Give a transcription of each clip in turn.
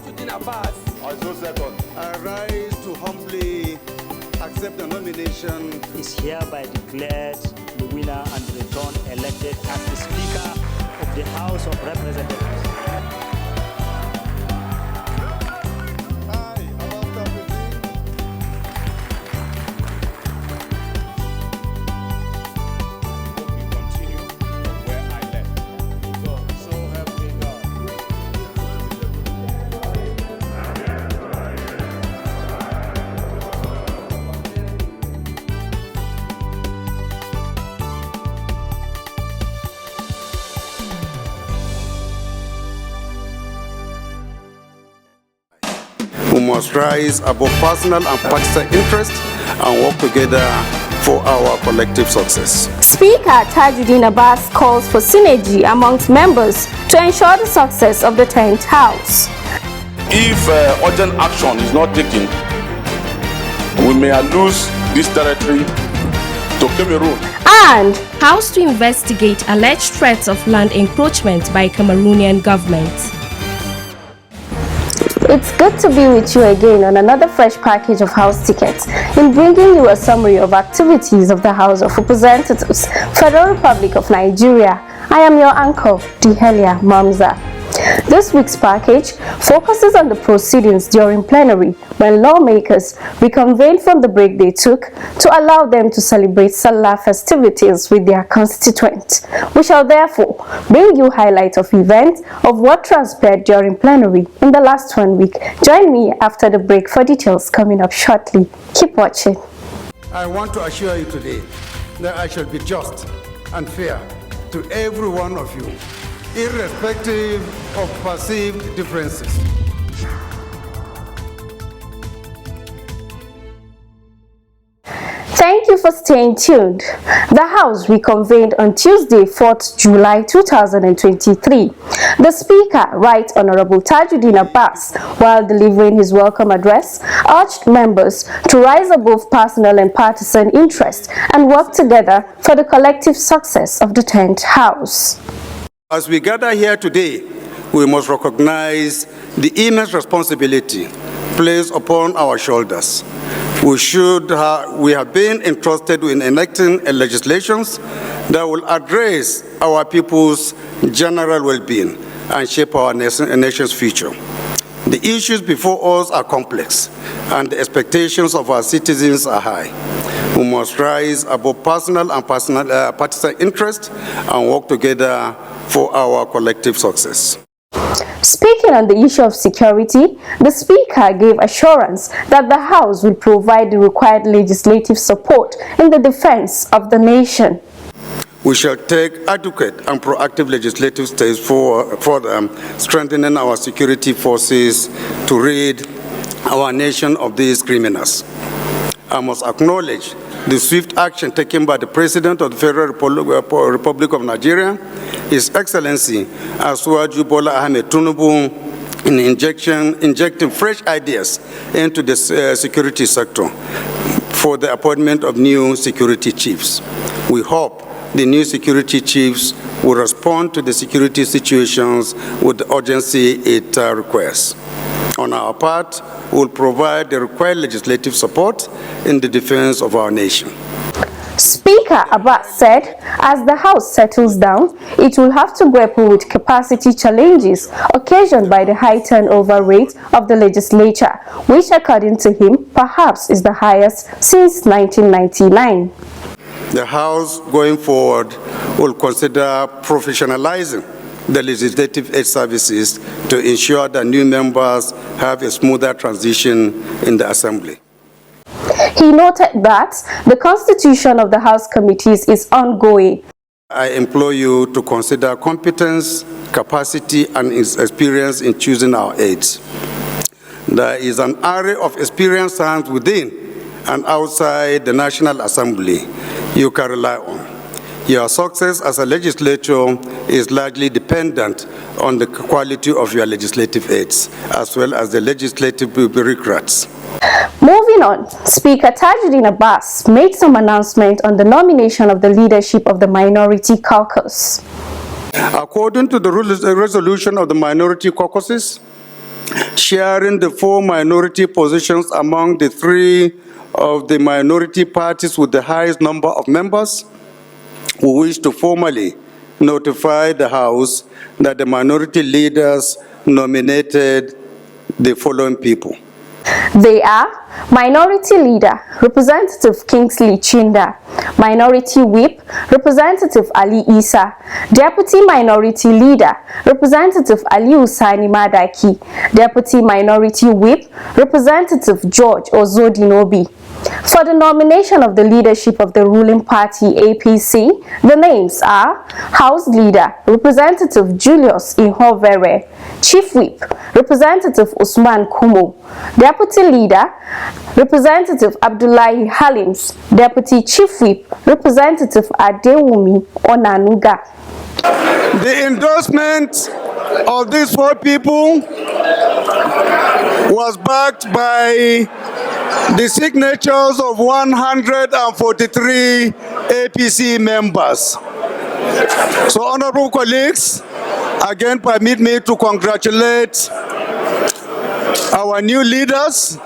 I so second. I rise to humbly accept the nomination. Is hereby declared the winner and returned elected as the Speaker of the House of Representatives. We must rise above personal and partisan interests and work together for our collective success. Speaker Tajuddin Abbas calls for synergy amongst members to ensure the success of the 10th House. If urgent action is not taken, we may lose this territory to Cameroon. And House to investigate alleged threats of land encroachment by Cameroonian government. it's good to be with you again on another fresh package of House tickets in bringing you a summary of activities of the House of Representatives, Federal Republic of Nigeria. I am your uncle, Dihelia Mamza. This week's package focuses on the proceedings during plenary when lawmakers reconvened from the break they took to allow them to celebrate Sallah festivities with their constituents. We shall therefore bring you highlights of events of what transpired during plenary in the last 1 week. Join me after the break for details coming up shortly. Keep watching. I want to assure you today that I shall be just and fair to every one of you, irrespective of perceived differences. Thank you for staying tuned. The House reconvened on Tuesday, 4th July 2023. The Speaker, Right Honorable Tajuddin Abbas, while delivering his welcome address, urged members to rise above personal and partisan interests and work together for the collective success of the 10th House. As we gather here today, we must recognize the immense responsibility placed upon our shoulders. We have been entrusted with enacting legislations that will address our people's general well-being and shape our nation's future. The issues before us are complex, and the expectations of our citizens are high. We must rise above personal and partisan interests and work together for our collective success. Speaking on the issue of security, the Speaker gave assurance that the House will provide the required legislative support in the defense of the nation. We shall take adequate and proactive legislative steps for strengthening our security forces to rid our nation of these criminals. I must acknowledge the swift action taken by the President of the Federal Republic of Nigeria, His Excellency Asiwaju Bola Ahmed Tinubu, in injecting fresh ideas into the security sector for the appointment of new security chiefs. We hope the new security chiefs will respond to the security situations with the urgency it requires. On our part, we will provide the required legislative support in the defense of our nation. Speaker Abbas said, as the House settles down, it will have to grapple with capacity challenges occasioned by the high turnover rate of the legislature, which according to him, perhaps is the highest since 1999. The House, going forward, will consider professionalizing the legislative aid services to ensure that new members have a smoother transition in the Assembly. He noted that the constitution of the House committees is ongoing. I implore you to consider competence, capacity, and experience in choosing our aides. There is an array of experienced hands within and outside the National Assembly you can rely on. Your success as a legislator is largely dependent on the quality of your legislative aides, as well as the legislative bureaucrats. Moving on, Speaker Tajuddin Abbas made some announcement on the nomination of the leadership of the Minority Caucus. According to the resolution of the Minority Caucuses, sharing the 4 minority positions among the 3 of the minority parties with the highest number of members, we wish to formally notify the House that the minority leaders nominated the following people. They are Minority Leader, Representative Kingsley Chinda, Minority Whip, Representative Ali Isa, Deputy Minority Leader, Representative Ali Usani Madaki, Deputy Minority Whip, Representative George Ozodinobi. For the nomination of the leadership of the ruling party APC, the names are House Leader, Representative Julius Ihovere, Chief Whip, Representative Usman Kumo, Deputy Leader, Representative Abdullahi Halims, Deputy Chief Whip, Representative Adewumi Onanuga. The endorsement of these 4 people was backed by the signatures of 143 APC members. So, honorable colleagues, again permit me to congratulate our new leaders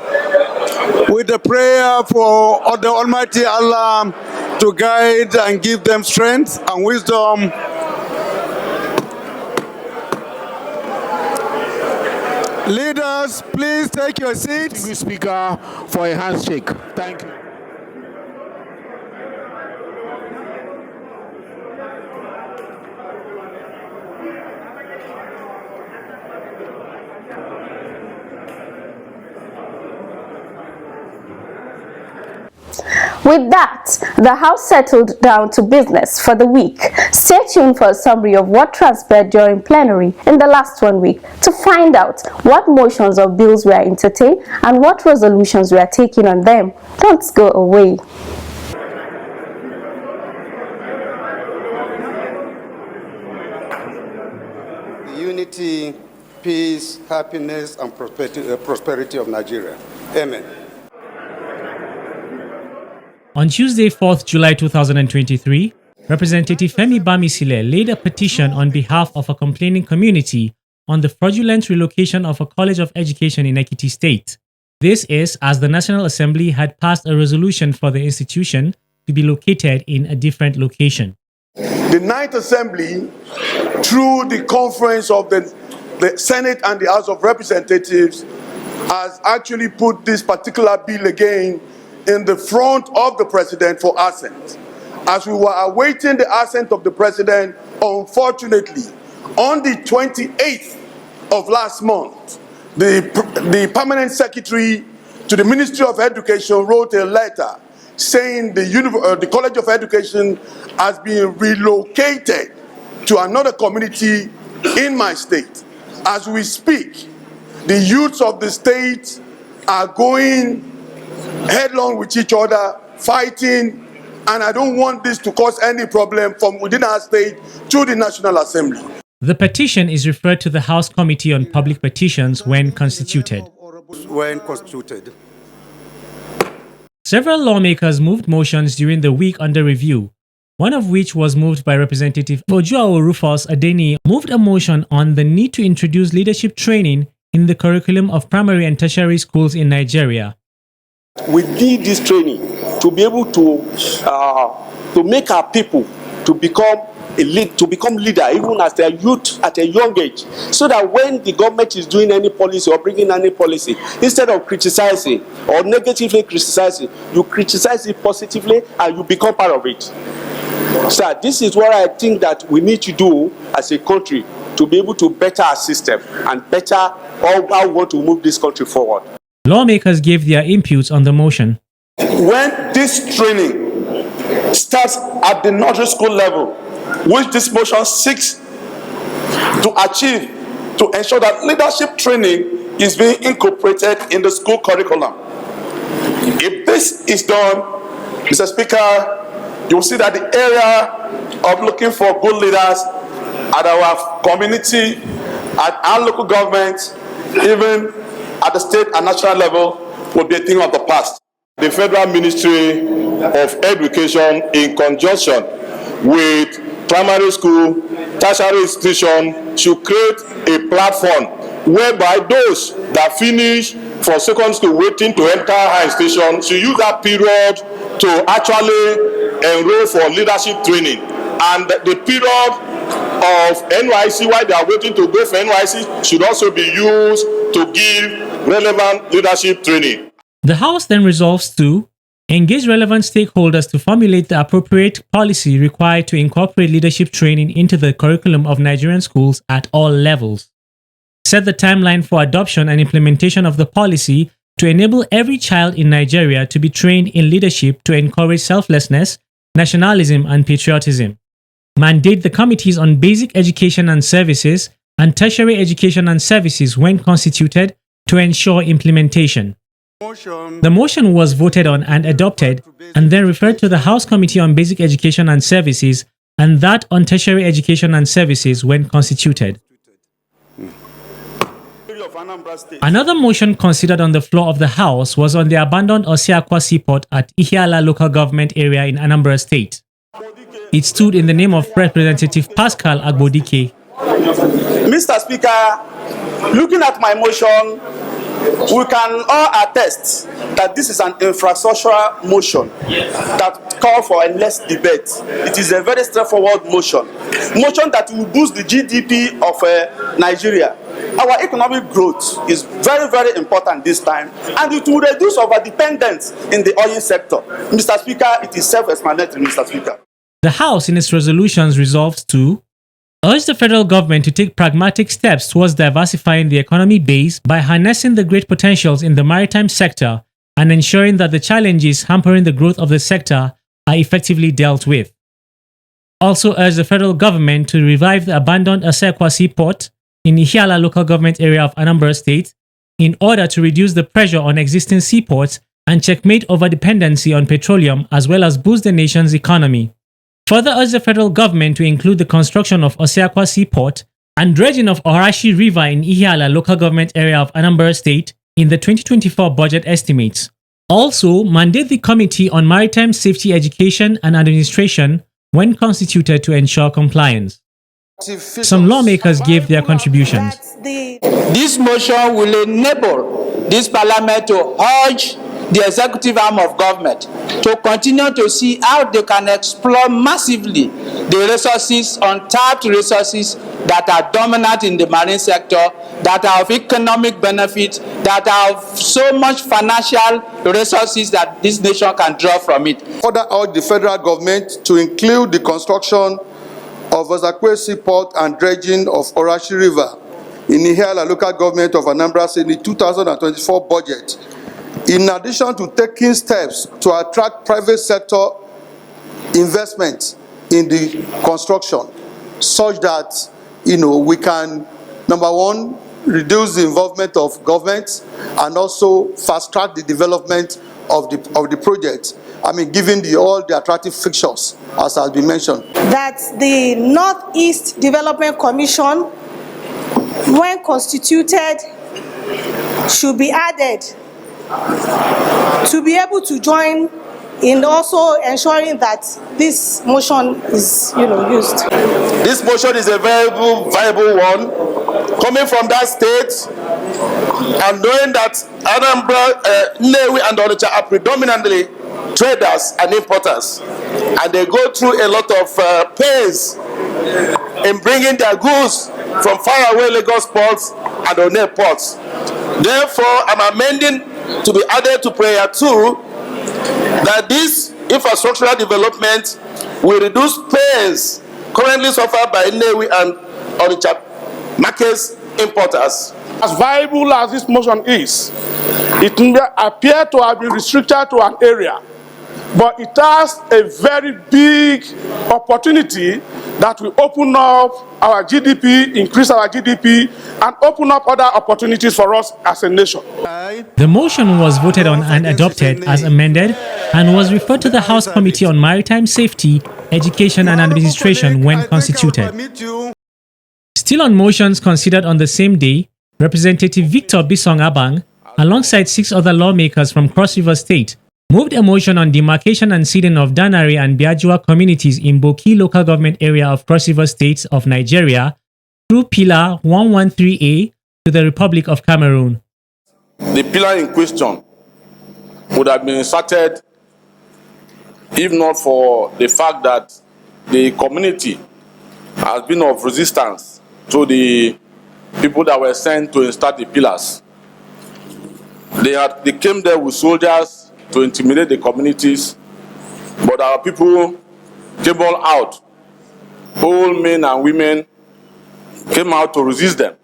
with a prayer for the Almighty Allah to guide and give them strength and wisdom. Leaders, please take your seats. Thank you, Speaker, for a handshake. Thank you. With that, the House settled down to business for the week. Stay tuned for a summary of what transpired during plenary in the last 1 week to find out what motions or bills were entertained and what resolutions were taken on them. Don't go away. Unity, peace, happiness, and prosperity of Nigeria. Amen. On Tuesday, 4th July 2023, Representative Femi Bamisile laid a petition on behalf of a complaining community on the fraudulent relocation of a College of Education in Ekiti State. This is as the National Assembly had passed a resolution for the institution to be located in a different location. The Ninth Assembly, through the conference of the Senate and the House of Representatives, has actually put this particular bill again in the front of the President for assent. As we were awaiting the assent of the President, unfortunately, on the 28th of last month, the Permanent Secretary to the Ministry of Education wrote a letter saying the College of Education has been relocated to another community in my state. As we speak, the youths of the state are going headlong with each other, fighting, and I don't want this to cause any problem from within our state to the National Assembly. The petition is referred to the House Committee on Public Petitions when constituted. Several lawmakers moved motions during the week under review, one of which was moved by Representative Ojuawo Rufus Adeni, moved a motion on the need to introduce leadership training in the curriculum of primary and tertiary schools in Nigeria. We need this training to be able to make our people to become leader, even as their youth at a young age, so that when the government is doing any policy or bringing any policy, instead of criticizing or negatively criticizing, you criticize it positively and you become part of it. So this is what I think that we need to do as a country to be able to better our system and better how we want to move this country forward. Lawmakers gave their inputs on the motion. When this training starts at the nursery school level, which this motion seeks to achieve, to ensure that leadership training is being incorporated in the school curriculum. If this is done, Mr. Speaker, you will see that the area of looking for good leaders at our community, at our local government, even at the state and national level, will be a thing of the past. The Federal Ministry of Education, in conjunction with primary school, tertiary institution, should create a platform whereby those that finish for secondary school waiting to enter high institution should use that period to actually enroll for leadership training, and the period of NYC while they are waiting to go for NYC should also be used to give relevant leadership training. The House then resolves to engage relevant stakeholders to formulate the appropriate policy required to incorporate leadership training into the curriculum of Nigerian schools at all levels. Set the timeline for adoption and implementation of the policy to enable every child in Nigeria to be trained in leadership to encourage selflessness, nationalism, and patriotism. Mandate the committees on basic education and services and tertiary education and services when constituted to ensure implementation. The motion was voted on and adopted, and then referred to the House Committee on Basic Education and Services and that on Tertiary Education and Services when constituted. Another motion considered on the floor of the House was on the abandoned Osiakwa Seaport at Ihiala local government area in Anambra State. It stood in the name of Representative Pascal Agbodike. Mr. Speaker, looking at my motion, we can all attest that this is an infrastructural motion that calls for endless debate. It is a very straightforward motion that will boost the GDP of Nigeria. Our economic growth is very, very important this time, and it will reduce our dependence in the oil sector. Mr. Speaker, it is self-explanatory, Mr. Speaker. The House, in its resolutions, resolves to urge the federal government to take pragmatic steps towards diversifying the economy base by harnessing the great potentials in the maritime sector and ensuring that the challenges hampering the growth of the sector are effectively dealt with. Also urge the federal government to revive the abandoned Osiakwa Seaport in Ihiala local government area of Anambra State in order to reduce the pressure on existing seaports and checkmate over-dependency on petroleum as well as boost the nation's economy. Further urge the federal government to include the construction of Osiakwa Seaport and dredging of Orashi River in Ihiala local government area of Anambra State in the 2024 budget estimates. Also, mandate the Committee on Maritime Safety Education and Administration when constituted to ensure compliance. Some lawmakers gave their contributions. This motion will enable this parliament to urge the executive arm of government to continue to see how they can explore massively the resources, untapped resources that are dominant in the marine sector, that are of economic benefit, that are of so much financial resources that this nation can draw from it. Further urge the federal government to include the construction of Osiakwa Seaport and dredging of Orashi River in Ihiala local government of Anambra State in the 2024 budget, in addition to taking steps to attract private sector investment in the construction, such that we can, number one, reduce the involvement of government and also fast track the development of the project. I mean, given all the attractive fixtures, as has been mentioned. That the Northeast Development Commission, when constituted, should be added to be able to join in also ensuring that this motion is, used. This motion is a very viable one, coming from that state, and knowing that Anambra, Nnewi, and Onitsha are predominantly traders and importers, and they go through a lot of pains in bringing their goods from faraway Lagos ports and Onitsha ports. Therefore, I'm amending to be added to prayer 2 that this infrastructural development will reduce pains currently suffered by Nnewi and Onitsha markets importers. As viable as this motion is, it may appear to have been restricted to an area, but it has a very big opportunity that will open up our GDP, increase our GDP, and open up other opportunities for us as a nation. The motion was voted on and adopted as amended and was referred to the House Committee on Maritime Safety, Education and Administration when constituted. Still on motions considered on the same day, Representative Victor Bisong Abang, alongside 6 other lawmakers from Cross River State, moved a motion on demarcation and ceding of Danari and Biajua communities in Boki local government area of Cross River State of Nigeria through Pillar 113A, to the Republic of Cameroon. The pillar in question would have been inserted if not for the fact that the community has been of resistance to the people that were sent to install the pillars. They came there with soldiers to intimidate the communities, but our people came all out. Old men and women came out to resist them.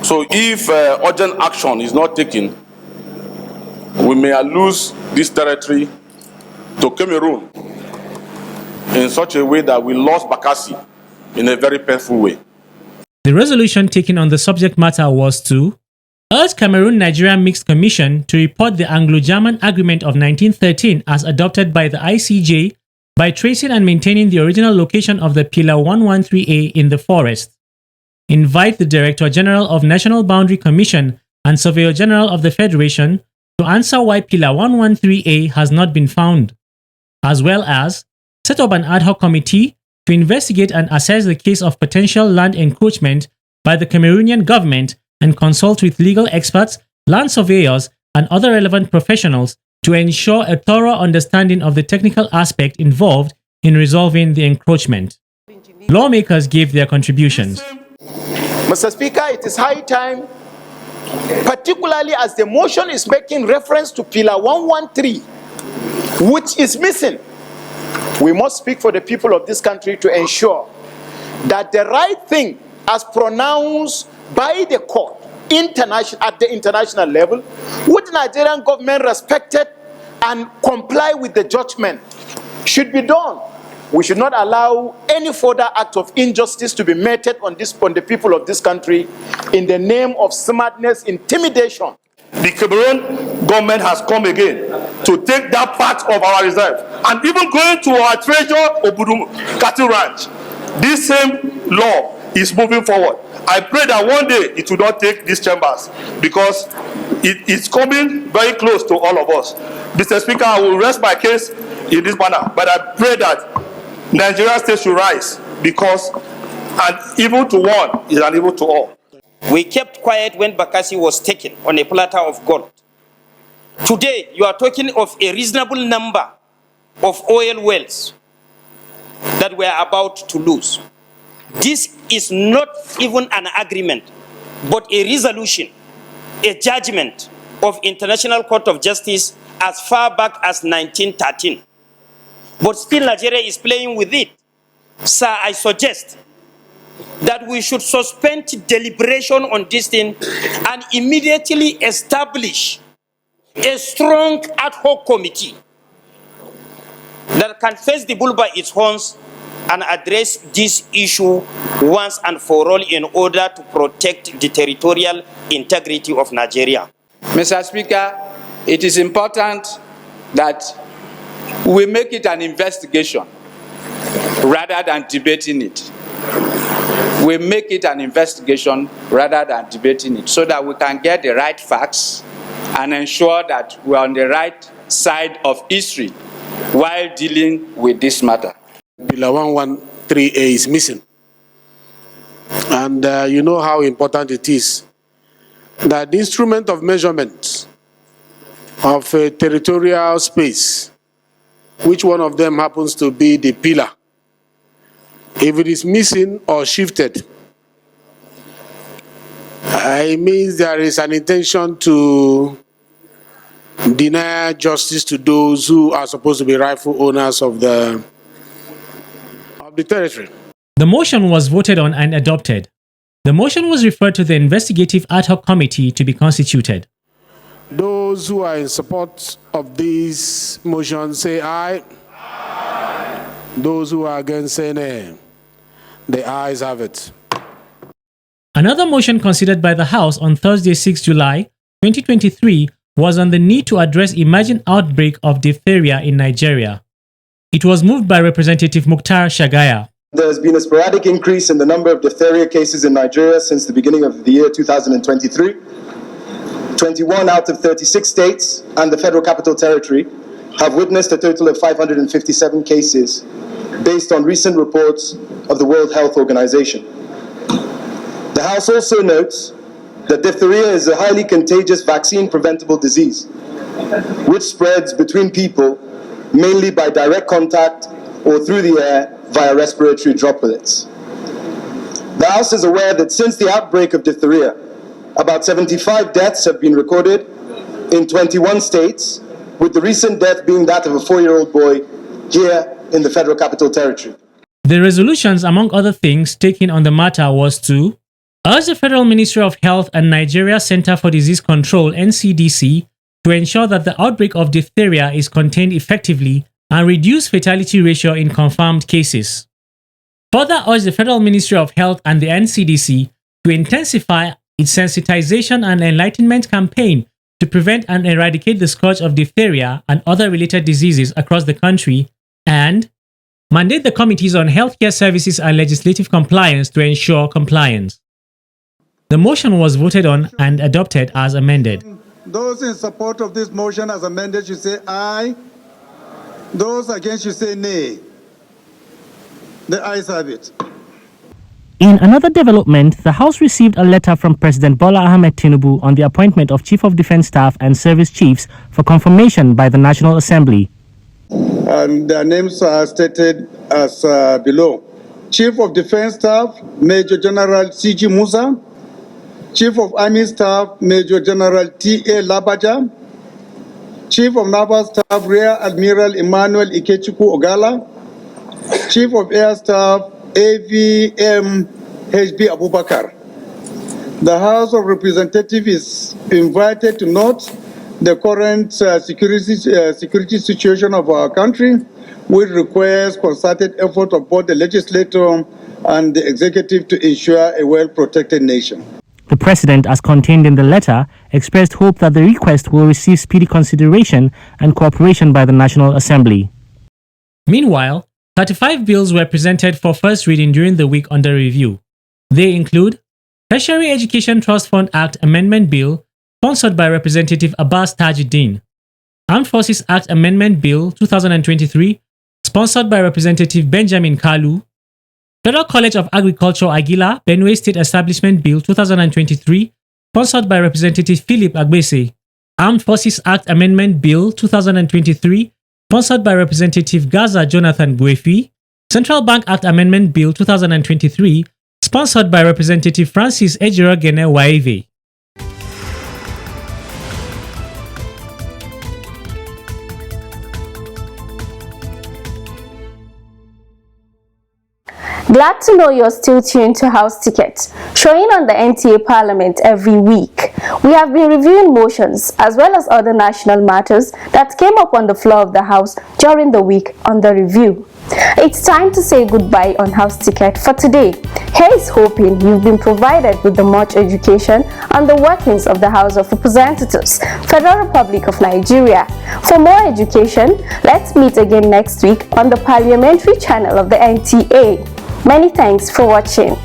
So if urgent action is not taken, we may lose this territory to Cameroon in such a way that we lost Bakassi in a very painful way. The resolution taken on the subject matter was to urge Cameroon-Nigeria Mixed Commission to report the Anglo-German Agreement of 1913 as adopted by the ICJ by tracing and maintaining the original location of the Pillar 113A in the forest. Invite the Director General of National Boundary Commission and Surveyor General of the Federation to answer why Pillar 113A has not been found, as well as set up an ad hoc committee to investigate and assess the case of potential land encroachment by the Cameroonian government and consult with legal experts, land surveyors, and other relevant professionals to ensure a thorough understanding of the technical aspect involved in resolving the encroachment. Lawmakers gave their contributions. Mr. Speaker, it is high time, particularly as the motion is making reference to Pillar 113, which is missing. We must speak for the people of this country to ensure that the right thing, as pronounced by the court at the international level, which the Nigerian government respected and comply with the judgment, should be done. We should not allow any further act of injustice to be meted on the people of this country in the name of smartness, intimidation. The Cameroon government has come again to take that part of our reserve and even going to our treasure Obudu cattle ranch. This same law is moving forward. I pray that one day it will not take these chambers because it's coming very close to all of us. Mr. Speaker, I will rest my case in this manner, but I pray that Nigerian state should rise because an evil to one is an evil to all. We kept quiet when Bakassi was taken on a platter of gold. Today, you are talking of a reasonable number of oil wells that we are about to lose. This is not even an agreement, but a resolution, a judgment of International Court of Justice as far back as 1913. But still Nigeria is playing with it. Sir, I suggest that we should suspend deliberation on this thing and immediately establish a strong ad hoc committee that can face the bull by its horns and address this issue once and for all in order to protect the territorial integrity of Nigeria. Mr. Speaker, it is important that we make it an investigation rather than debating it. We make it an investigation rather than debating it so that we can get the right facts and ensure that we are on the right side of history while dealing with this matter. Pillar 113A is missing. And you know how important it is that the instrument of measurement of a territorial space, which one of them happens to be the pillar, if it is missing or shifted, it means there is an intention to deny justice to those who are supposed to be rightful owners of the territory. The motion was voted on and adopted. The motion was referred to the investigative ad hoc committee to be constituted. Those who are in support of this motion say aye. Aye. Those who are against say nay. The ayes have it. Another motion considered by the House on Thursday, 6 July 2023 was on the need to address emerging outbreak of diphtheria in Nigeria. It was moved by Representative Mukhtar Shagaya. There has been a sporadic increase in the number of diphtheria cases in Nigeria since the beginning of the year 2023. 21 out of 36 states and the Federal Capital Territory have witnessed a total of 557 cases based on recent reports of the World Health Organization. The House also notes that diphtheria is a highly contagious vaccine-preventable disease, which spreads between people mainly by direct contact or through the air via respiratory droplets. The House is aware that since the outbreak of diphtheria, about 75 deaths have been recorded in 21 states, with the recent death being that of a 4-year-old boy here in the Federal Capital Territory. The resolutions, among other things, taken on the matter was to urge the Federal Ministry of Health and Nigeria Center for Disease Control (NCDC) to ensure that the outbreak of diphtheria is contained effectively and reduce fatality ratio in confirmed cases. Further urge the Federal Ministry of Health and the NCDC to intensify its sensitization and enlightenment campaign to prevent and eradicate the scourge of diphtheria and other related diseases across the country, and mandate the committees on healthcare services and legislative compliance to ensure compliance. The motion was voted on and adopted as amended. Those in support of this motion as amended should say aye. Those against should say nay. The ayes have it. In another development, the House received a letter from President Bola Ahmed Tinubu on the appointment of Chief of Defense Staff and Service Chiefs for confirmation by the National Assembly. And their names are stated as below. Chief of Defense Staff, Major General C.G. Musa. Chief of Army Staff, Major General T.A. Labaja. Chief of Naval Staff, Rear Admiral Emmanuel Ikechukwu Ogala. Chief of Air Staff, AVM H.B. Abubakar. The House of Representatives is invited to note the current security situation of our country, which requires concerted effort of both the legislature and the executive to ensure a well-protected nation. The President, as contained in the letter, expressed hope that the request will receive speedy consideration and cooperation by the National Assembly. Meanwhile, 35 bills were presented for first reading during the week under review. They include Tertiary Education Trust Fund Act Amendment Bill, sponsored by Representative Abbas Tajuddin; Armed Forces Act Amendment Bill 2023, sponsored by Representative Benjamin Kalu; Federal College of Agriculture Aguila, Benue State Establishment Bill 2023, sponsored by Representative Philip Agbese; Armed Forces Act Amendment Bill 2023, sponsored by Representative Gaza Jonathan Guefi; Central Bank Act Amendment Bill 2023, sponsored by Representative Francis Ejirogene Waive. Glad to know you're still tuned to House Ticket, showing on the NTA Parliament every week. We have been reviewing motions as well as other national matters that came up on the floor of the House during the week under review. It's time to say goodbye on House Ticket for today. Here's hoping you've been provided with the much education on the workings of the House of Representatives, Federal Republic of Nigeria. For more education, let's meet again next week on the parliamentary channel of the NTA. Many thanks for watching.